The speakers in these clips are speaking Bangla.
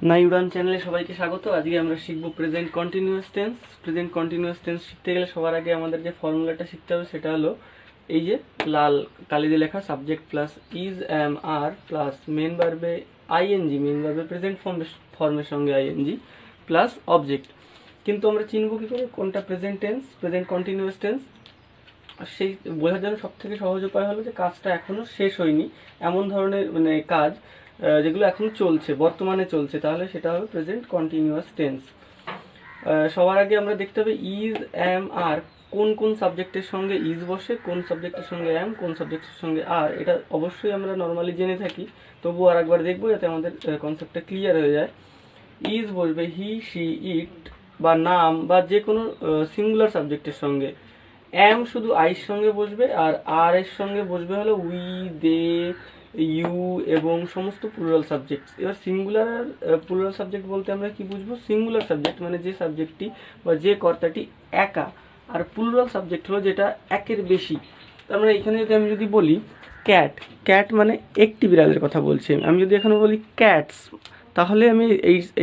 নাই উড়ান চ্যানেলে সবাইকে স্বাগত। আজকে আমরা শিখব present continuous tense. Present continuous tense শিখতে গেলে সবার আগে আমাদের যে ফর্মুলাটা শিখতে হবে সেটা হলো এই যে লাল কালি দিয়ে লেখা subject plus is am are plus main ভার্বে আইএনজি, মেন ভার্বে প্রেজেন্ট ফর্মের সঙ্গে আইএনজি প্লাস অবজেক্ট। কিন্তু আমরা চিনব কী করে কোনটা present tense, present continuous tense? সেই বোঝার জন্য সবথেকে সহজ উপায় হলো যে কাজটা এখনও শেষ হয়নি, এমন ধরনের কাজ যেগুলো এখন চলছে, বর্তমানে চলছে, তাহলে সেটা হবে প্রেজেন্ট কন্টিনিউয়াস টেন্স। সবার আগে আমরা দেখতে হবে ইজ এম আর কোন কোন সাবজেক্টের সঙ্গে ইজ বসে, কোন সাবজেক্টের সঙ্গে এম, কোন সাবজেক্টের সঙ্গে আর। এটা অবশ্যই আমরা নর্মালি জেনে থাকি, তবুও আর একবার দেখবো যাতে আমাদের কনসেপ্টটা ক্লিয়ার হয়ে যায়। ইজ বসবে হি, শি, ইট বা নাম বা যে কোনো সিঙ্গুলার সাবজেক্টের সঙ্গে। এম শুধু আইয়ের সঙ্গে বসবে, আর এর সঙ্গে বসবে হলো উই, দে, ইউ এবং সমস্ত প্লুরাল সাবজেক্ট। এবার সিঙ্গুলার আর প্লুরাল সাবজেক্ট বলতে আমরা কি বুঝবো? সিঙ্গুলার সাবজেক্ট মানে যে সাবজেক্টটি বা যে কর্তাটি একা, আর প্লুরাল সাবজেক্ট হলো যেটা একের বেশি। তার মানে এখানে যদি আমি যদি বলি ক্যাট, ক্যাট মানে একটি বিড়ালের কথা বলছি। আমি যদি এখানে বলি ক্যাটস, তাহলে আমি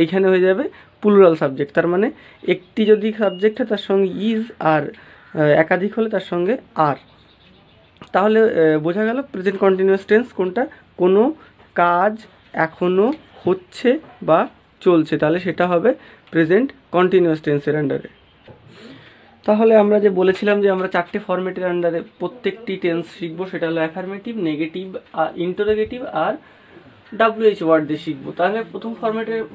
এইখানে হয়ে যাবে প্লুরাল সাবজেক্ট। তার মানে একটি যদি সাবজেক্ট হয় তার সঙ্গে ইজ, আর একাধিক হলে তার সঙ্গে আর। তাহলে বোঝা গেল প্রেজেন্ট কন্টিনিউয়াস টেন্স কোনটা, কোনো কাজ এখনও হচ্ছে বা চলছে, তাহলে সেটা হবে প্রেজেন্ট কন্টিনিউয়াস টেন্সের আন্ডারে। তাহলে আমরা যে বলেছিলাম যে আমরা চারটে ফরম্যাটের আন্ডারে প্রত্যেকটি টেন্স শিখবো, সেটা হলো অ্যাফার্মেটিভ, নেগেটিভ, ইন্টারোগেটিভ আর WH ওয়ার্ড দিয়ে শিখবো। তাহলে প্রথম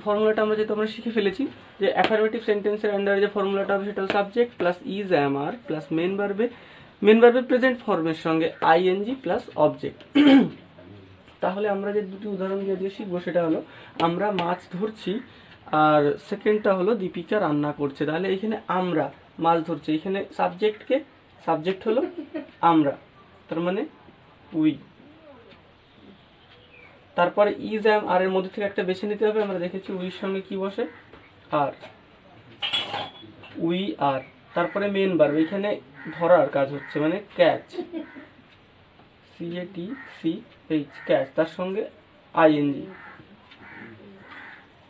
ফর্মুলাটা আমরা যেহেতু আমরা শিখে ফেলেছি যে অ্যাফার্মেটিভ সেন্টেন্সের আন্ডারে যে ফর্মুলাটা হবে সেটা হলো subject plus is am are plus main ভার্বে প্রেজেন্ট ফর্মের সঙ্গে আইএনজি প্লাস অবজেক্ট। তাহলে আমরা যে দুটি উদাহরণ দিয়ে শিখবো সেটা হলো আমরা মাছ ধরছি, আর সেকেন্ডটা হলো দীপিকা রান্না করছে। তাহলে এখানে আমরা মাছ ধরছি, এখানে সাবজেক্ট হলো আমরা, তার মানে উই। তারপরে ইজ এম আর এর মধ্যে থেকে একটা বেছে নিতে হবে। আমরা দেখেছি উইর সঙ্গে কি বসে? আর, উই আর। তারপরে মেন ভার্ব, এখানে ধরার কাজ হচ্ছে মানে ক্যাচ, CATCH, ক্যাচ, তার সঙ্গে আইএনজি,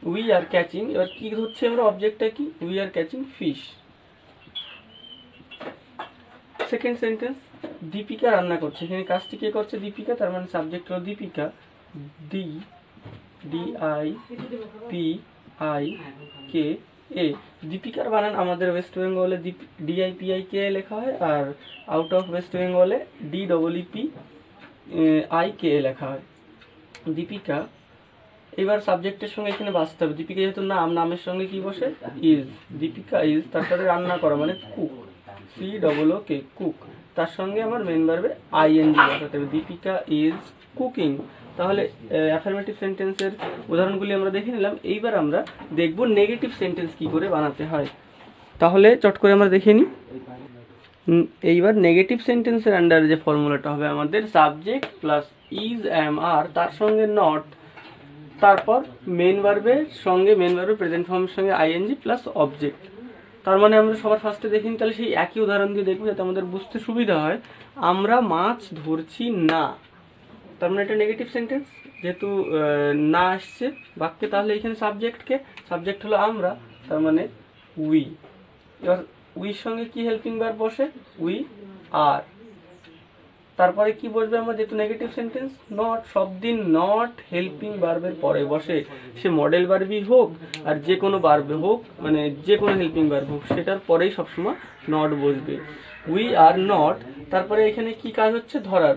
উই আর ক্যাচিং। এবার কি হচ্ছে আমরা অবজেক্টটা কি? We are catching fish. Second sentence Deepika রান্না করছে, এখানে কাজটি কে করছে? দীপিকা, তার মানে সাবজেক্ট হলো দীপিকা, DIPIKA। দীপিকার বানান আমাদের ওয়েস্ট বেঙ্গলে DIPIKA লেখা হয়, আর আউট অফ ওয়েস্ট বেঙ্গলে DEEPIKA লেখা হয়। দীপিকা, এবার সাবজেক্টের সঙ্গে এখানে বাঁচতে হবে। দীপিকা যেহেতু নাম, নামের সঙ্গে কি বসে? ইজ। দীপিকা ইজ, তারপরে রান্না করা মানে কুক, COOK, কুক, তার সঙ্গে আমার মেন ভার্বে আইএনজি বসাতে হবে, দীপিকা ইজ কুকিং। তাহলে অ্যাফার্মেটিভ সেন্টেন্সের উদাহরণগুলি আমরা দেখে নিলাম। এইবার আমরা দেখব নেগেটিভ সেন্টেন্স কি করে বানাতে হয়। তাহলে চট করে আমরা দেখে নিই। এইবার নেগেটিভ সেন্টেন্সের আন্ডারে যে ফর্মুলাটা হবে আমাদের সাবজেক্ট প্লাস ইজ এম আর, তার সঙ্গে নট, তারপর মেন ভার্বের প্রেজেন্ট ফর্মের সঙ্গে আইএনজি প্লাস অবজেক্ট। তার মানে আমরা সবার ফার্স্টে দেখিনি, তাহলে সেই একই উদাহরণ দিয়ে দেখবো যাতে আমাদের বুঝতে সুবিধা হয়। আমরা মাছ ধরছি না, তার মানে এটা নেগেটিভ সেন্টেন্স, যেহেতু না আসছে বাক্যে। তাহলে এখানে সাবজেক্ট হলো আমরা, তার মানে উই। এবার উইর সঙ্গে কি হেল্পিং ভার্ব বসে? We are. তারপরে কি বসবে আমরা, যেহেতু নেগেটিভ সেন্টেন্স? নট। সব দিন নট হেল্পিং ভার্বের পরে বসে, সে মডেল ভার্বই হোক আর যে কোনো ভার্বে হোক, মানে যে কোনো হেল্পিং ভার্ব হোক, সেটার পরেই সবসময় নট বসবে। We are not. তারপরে এখানে কি কাজ হচ্ছে? ধরার,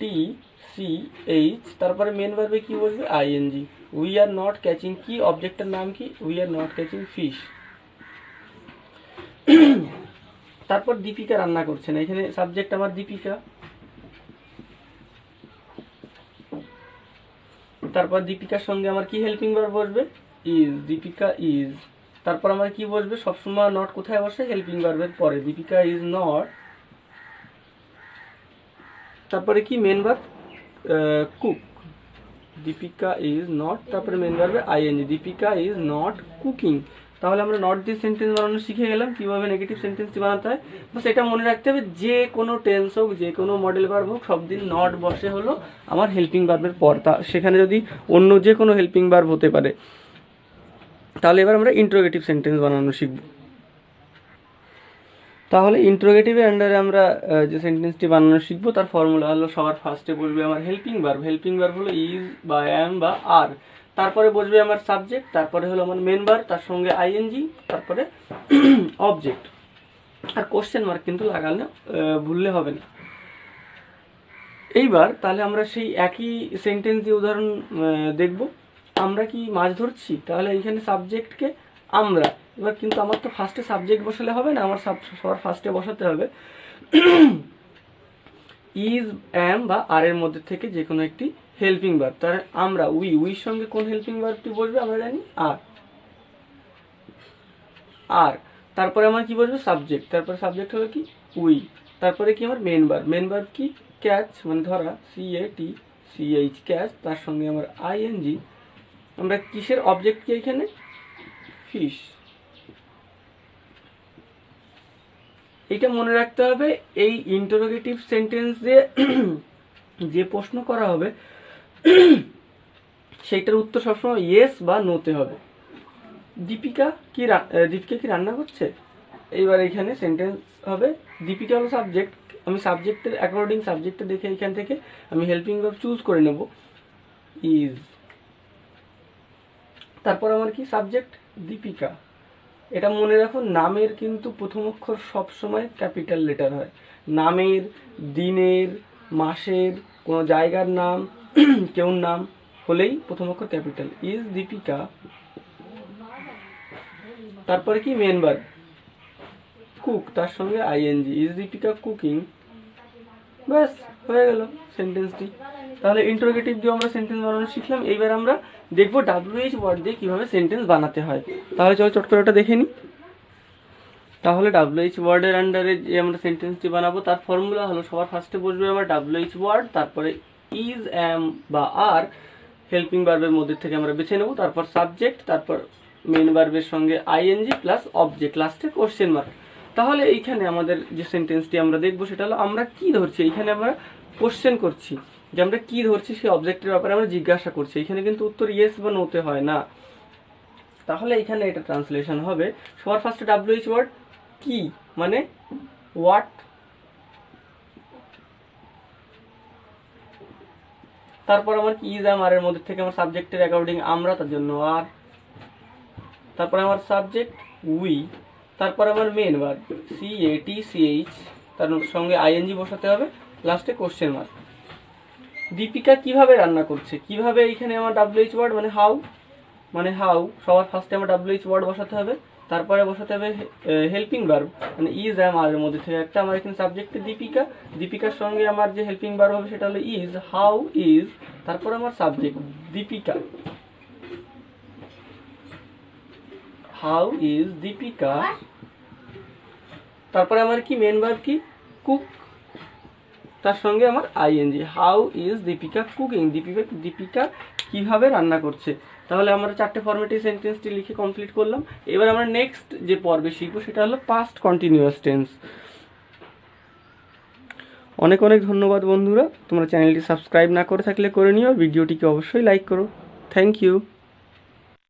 CATCH। তারপরে মেন ভার্বে কি বসবে? ING. We are not catching কি? অবজেক্টের নাম কি? We are not catching fish. তারপর দীপিকা রান্না করছে না, এখানে সাবজেক্ট আমার দীপিকা, তারপর দীপিকার সঙ্গে আমার কি হেল্পিং ভার্ব বসবে? Is, Deepika is. তারপর আমার কি বসবে? সবসময় নট কোথায় বসে? হেল্পিং ভার্বের পরে, দীপিকা ইজ নট। তারপরে কি main verb? Cook, Deepika is not, তারপরে মেন ভার্বে ING, Deepika is not cooking. তাহলে আমরা নট দিয়ে সেন্টেন্স বানানো শিখে গেলাম, কীভাবে নেগেটিভ সেন্টেন্সটি বানাতে হয়। বাস এটা মনে রাখতে হবে, যে কোনো টেন্স হোক, যে কোনো মডেল ভার্ব হোক, সব দিন নট বসে হলো আমার হেল্পিং ভার্বের পর, তা সেখানে যদি অন্য যে কোনো হেল্পিং ভার্ব হতে পারে। তাহলে এবার আমরা ইন্টারোগেটিভ সেন্টেন্স বানানো শিখব। তাহলে ইন্টারোগেটিভের আন্ডারে আমরা যে সেন্টেন্সটি বানানো শিখবো তার ফর্মুলা হলো, সবার ফার্স্টে বসবে আমার হেল্পিং ভার্ব। হেল্পিং ভার্ব হলো ইজ বা অ্যাম বা আর, তারপরে বসবে আমার সাবজেক্ট, তারপরে হলো আমার মেন ভার্ব, তার সঙ্গে আইএনজি, তারপরে অবজেক্ট। আর কোশ্চেন মার্ক কিন্তু লাগালে ভুললে হবে না। এইবার তাহলে আমরা সেই একই সেন্টেন্স দিয়ে উদাহরণ দেখব। আমরা কি মাছ ধরছি, তাহলে এইখানে সাবজেক্টকে আমরা, এবার কিন্তু আমার তো ফার্স্টে সাবজেক্ট বসালে হবে না, আমার সবার ফার্স্টে বসাতে হবে ইজ, অ্যাম বা আর এর মধ্যে থেকে যে কোনো একটি হেল্পিং ভার্ব। তাহলে আমরা উইর সঙ্গে কোন হেল্পিং ভার্বটি বসবে আমরা জানি, আর তারপরে আমার কি বসবে সাবজেক্ট, তারপরে সাবজেক্ট হলো কি উই, তারপরে কি আমার মেন ভার্ব। মেন ভার্ব কি ক্যাচ মানে ধরা, CATCH ক্যাচ, তার সঙ্গে আমার আইএনজি। আমরা কিসের অবজেক্ট কি এখানে, ফিশ। এটা মনে রাখতে হবে, এই ইন্টারোগেটিভ সেন্টেন্স দিয়ে যে প্রশ্ন করা হবে সেইটার উত্তর সবসময় ইয়েস বা নোতে হবে। দীপিকা কি রান্না করছে, এইবার এখানে সেন্টেন্স হবে দীপিকা হলো সাবজেক্ট, আমি সাবজেক্টের অ্যাকর্ডিং সাবজেক্টে দেখে এখান থেকে আমি হেল্পিং ভার্ব চুজ করে নেব ইজ। তারপর আমার কি সাবজেক্ট দীপিকা। এটা মনে রাখো, নামের কিন্তু প্রথম অক্ষর সবসময় ক্যাপিটাল লেটার হয়। নামের, দিনের, মাসের, কোনো জায়গার নাম, কেউ নাম হলেই প্রথম অক্ষর ক্যাপিটাল, ইজ দীপিকা। তারপরে কি মেন ভার্ব কুক, তার সঙ্গে আইএনজি, ইজ দীপিকা কুকিং। ব্যাস হয়ে গেল সেন্টেন্সটি। তাহলে ইন্টারোগেটিভ দিয়ে আমরা সেন্টেন্স বানানো শিখলাম। এইবার আমরা দেখবো WH ওয়ার্ড দিয়ে কীভাবে সেন্টেন্স বানাতে হয়। তাহলে চলো চট করে ওটা দেখে নিই। তাহলে WH ওয়ার্ডের আন্ডারে যে আমরা সেন্টেন্সটি বানাবো তার ফর্মুলা হলো, সবার ফার্স্টে বসবে আমার WH ওয়ার্ড, তারপরে ইজ, অ্যাম বা আর হেল্পিং ভার্বের মধ্যে থেকে আমরা বেছে নেব, তারপর সাবজেক্ট, তারপর মেন ভার্বের সঙ্গে আইএনজি প্লাস অবজেক্ট, লাস্টে কোশ্চেন মার্ক। তাহলে এইখানে আমাদের যে সেন্টেন্সটি আমরা দেখবো সেটা হলো, আমরা কি ধরছি। এইখানে আমরা কোশ্চেন করছি যে আমরা কি ধরছি, সেই অবজেক্টের ব্যাপারে আমরা জিজ্ঞাসা করছি। এখানে কিন্তু উত্তর ইয়েস বা নোতে হয় না। তাহলে এখানে এটা ট্রান্সলেশন হবে, সবার ফার্স্টে WH ওয়ার্ড কি মানে হোয়াট, তারপর আমার কি ইজ, আর এর মধ্যে থেকে আমার সাবজেক্টের অ্যাকর্ডিং আমরা, তার জন্য আর, তারপর আমার সাবজেক্ট উই, তারপর আমার মেন ভার্ব CATCH, তার সঙ্গে আইএনজি বসাতে হবে, লাস্টে কোশ্চেন মার্ক। দীপিকা কিভাবে রান্না করছে, কিভাবে এইখানে আমার WH ওয়ার্ড মানে হাউ, সবার ফার্স্টে আমার WH ওয়ার্ড বসাতে হবে, তারপরে বসাতে হবে হেল্পিং ভার্ব মানে ইজ, অ্যাম আর এর মধ্যে থেকে একটা, আমার এখানে সাবজেক্টে দীপিকা, দীপিকার সঙ্গে আমার যে হেল্পিং ভার্ব হবে সেটা হলো ইজ, হাউ ইজ, তারপর আমার subject Deepika, how is Deepika, তারপরে আমার কি মেন ভার্ব কি কুক, তার সঙ্গে আমার ING, how is Deepika cooking, Deepika কিভাবে রান্না করছে। তাহলে আমরা চারটে ফরম্যাটে সেন্টেন্সটি লিখে কমপ্লিট করলাম। এবার আমরা নেক্সট যে পর্বে শিখবো সেটা হলো পাস্ট কন্টিনিউয়াস টেন্স। অনেক অনেক ধন্যবাদ বন্ধুরা, তোমরা চ্যানেলটি সাবস্ক্রাইব না করে থাকলে করে নিও, ভিডিওটিকে অবশ্যই লাইক করো। Thank you.